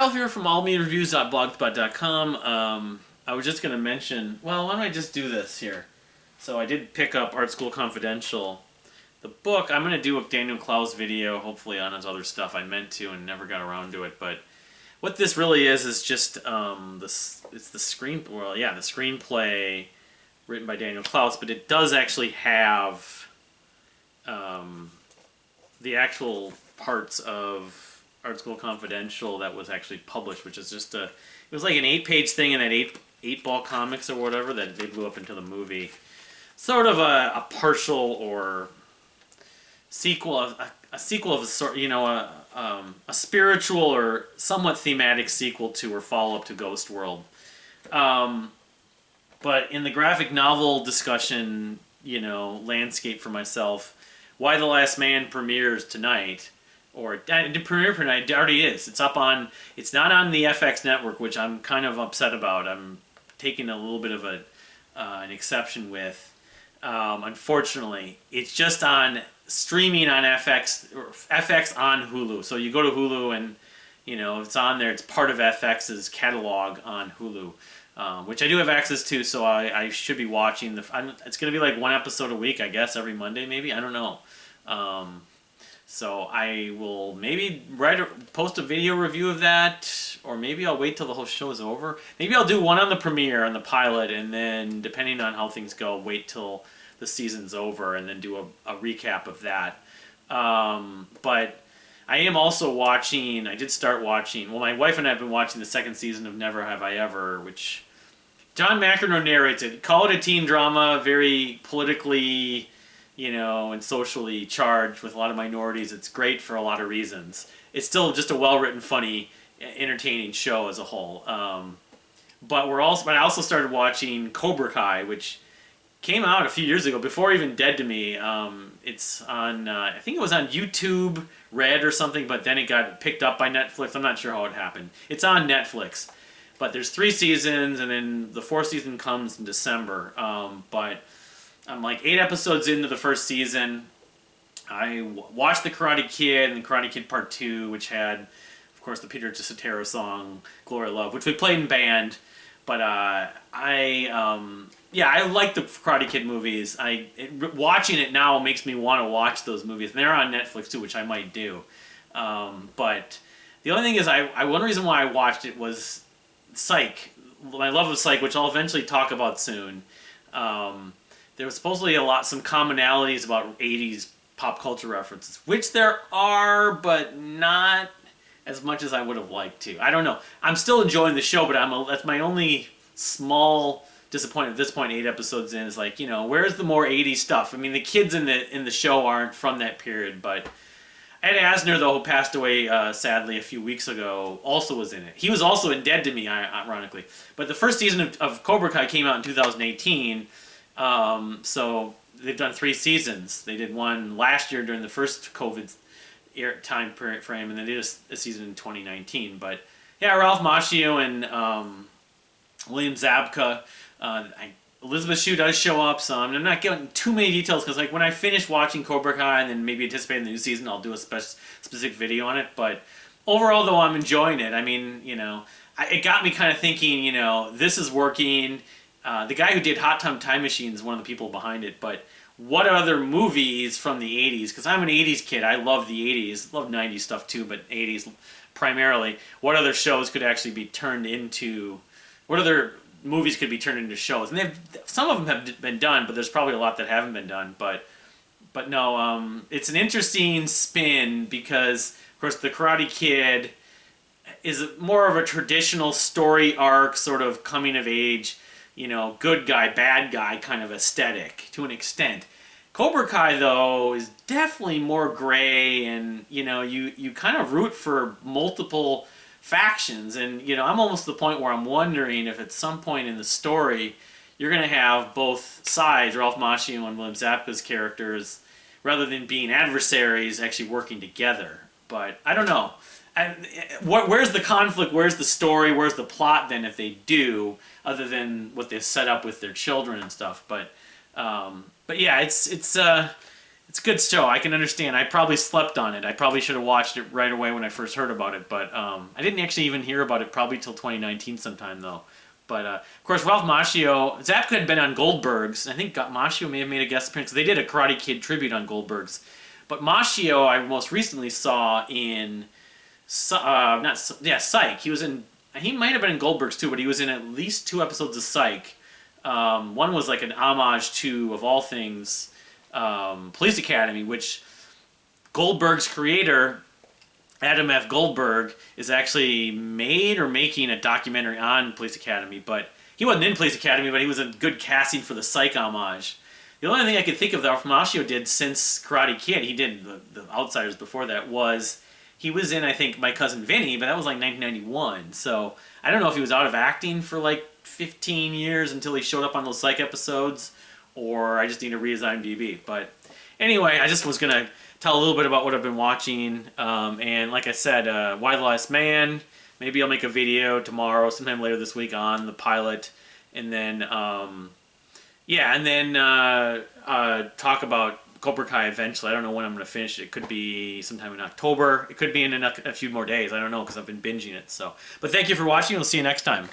Ralph here from allmeatreviews.blogspot.com. I was just going to mention, well, why don't I just do this here? So I did pick up Art School Confidential. The book, I'm going to do a Daniel Clowes video, hopefully on his other stuff. I meant to and never got around to it, but what this really is just it's the the screenplay written by Daniel Clowes, but it does actually have the actual parts of Art School Confidential that was actually published, which is just it was like an 8-page thing in that eight ball comics or whatever that they blew up into the movie. Sort of a partial or sequel of a sequel of a sort, a spiritual or somewhat thematic sequel to or follow up to Ghost World. But in the graphic novel discussion, landscape for myself, Why the Last Man premieres tonight. Or the premiere tonight, it already is. It's not on the FX network, which I'm kind of upset about. I'm taking a little bit of an exception with. Unfortunately, it's just on streaming on FX or FX on Hulu. So you go to Hulu and it's on there. It's part of FX's catalog on Hulu, which I do have access to. So I should be watching it's going to be like one episode a week, I guess, every Monday maybe. I don't know. So I will maybe post a video review of that, or maybe I'll wait till the whole show is over. Maybe I'll do one on the premiere, on the pilot, and then, depending on how things go, wait till the season's over and then do a recap of that. But I am also watching, I did start watching, well, my wife and I have been watching the second season of Never Have I Ever, which John McEnroe narrates it. Call it a teen drama, very politically and socially charged with a lot of minorities. It's great for a lot of reasons. It's still just a well-written, funny, entertaining show as a whole. But I also started watching Cobra Kai, which came out a few years ago, before even Dead to Me. It's on, I think it was on YouTube Red or something, but then it got picked up by Netflix. I'm not sure how it happened. It's on Netflix. But there's 3 seasons, and then the 4th season comes in December. But I'm like 8 episodes into the first season. I watched The Karate Kid and Karate Kid Part 2, which had, of course, the Peter Cetera song, Glory Love, which we played in band. But I like the Karate Kid movies. Watching it now makes me want to watch those movies. And they're on Netflix, too, which I might do. But the only thing is, one reason why I watched it was Psych. My love of Psych, which I'll eventually talk about soon. There was supposedly some commonalities about 80s pop culture references, which there are, but not as much as I would have liked to. I don't know. I'm still enjoying the show, but that's my only small disappointment at this point. 8 episodes in is like, where's the more 80s stuff? I mean, the kids in the show aren't from that period, but Ed Asner, though, who passed away sadly a few weeks ago, also was in it. He was also in Dead to Me, ironically. But the first season of Cobra Kai came out in 2018. So they've done 3 seasons. They did one last year during the first COVID time frame, and then they did a season in 2019. But yeah, Ralph Macchio and William Zabka. Elizabeth Shue does show up some. I'm not getting too many details because, like, when I finish watching Cobra Kai and then maybe anticipating the new season, I'll do a specific video on it. But overall, though, I'm enjoying it. I mean, it got me kind of thinking, this is working. The guy who did Hot Tub Time Machine is one of the people behind it, but what other movies from the 80s? Because I'm an 80s kid. I love the 80s. Love 90s stuff too, but 80s primarily. What other shows could actually be turned into... What other movies could be turned into shows? And some of them have been done, but there's probably a lot that haven't been done. But no, it's an interesting spin because, of course, The Karate Kid is more of a traditional story arc, sort of coming of age, good guy, bad guy kind of aesthetic to an extent. Cobra Kai, though, is definitely more gray, and, you kind of root for multiple factions. And, I'm almost to the point where I'm wondering if at some point in the story you're going to have both sides, Ralph Macchio and William Zabka's characters, rather than being adversaries, actually working together. But I don't know. Where's the conflict? Where's the story? Where's the plot then if they do, other than what they've set up with their children and stuff? But yeah, it's It's a good show. I can understand. I probably slept on it. I probably should have watched it right away when I first heard about it, but I didn't actually even hear about it probably till 2019 sometime though. But of course, Ralph Macchio, Zabka had been on Goldberg's. And I think Macchio may have made a guest appearance. They did a Karate Kid tribute on Goldberg's. But Macchio, I most recently saw in, Psych. He was in. He might have been in Goldberg's too, but he was in at least 2 episodes of Psych. One was like an homage to, of all things, Police Academy, which Goldberg's creator, Adam F. Goldberg, is actually made or making a documentary on Police Academy. But he wasn't in Police Academy, but he was a good casting for the Psych homage. The only thing I could think of that Ralph Macchio did since Karate Kid, he did the Outsiders before that, was he was in, I think, My Cousin Vinny, but that was like 1991. So I don't know if he was out of acting for like 15 years until he showed up on those Psych episodes, or I just need to read his IMDb. But anyway, I just was going to tell a little bit about what I've been watching. And like I said, Why the Last Man, maybe I'll make a video tomorrow, sometime later this week, on the pilot. And then, talk about Cobra Kai eventually. I don't know when I'm going to finish it. It could be sometime in October. It could be in a few more days. I don't know because I've been binging it. So, but thank you for watching. We'll see you next time.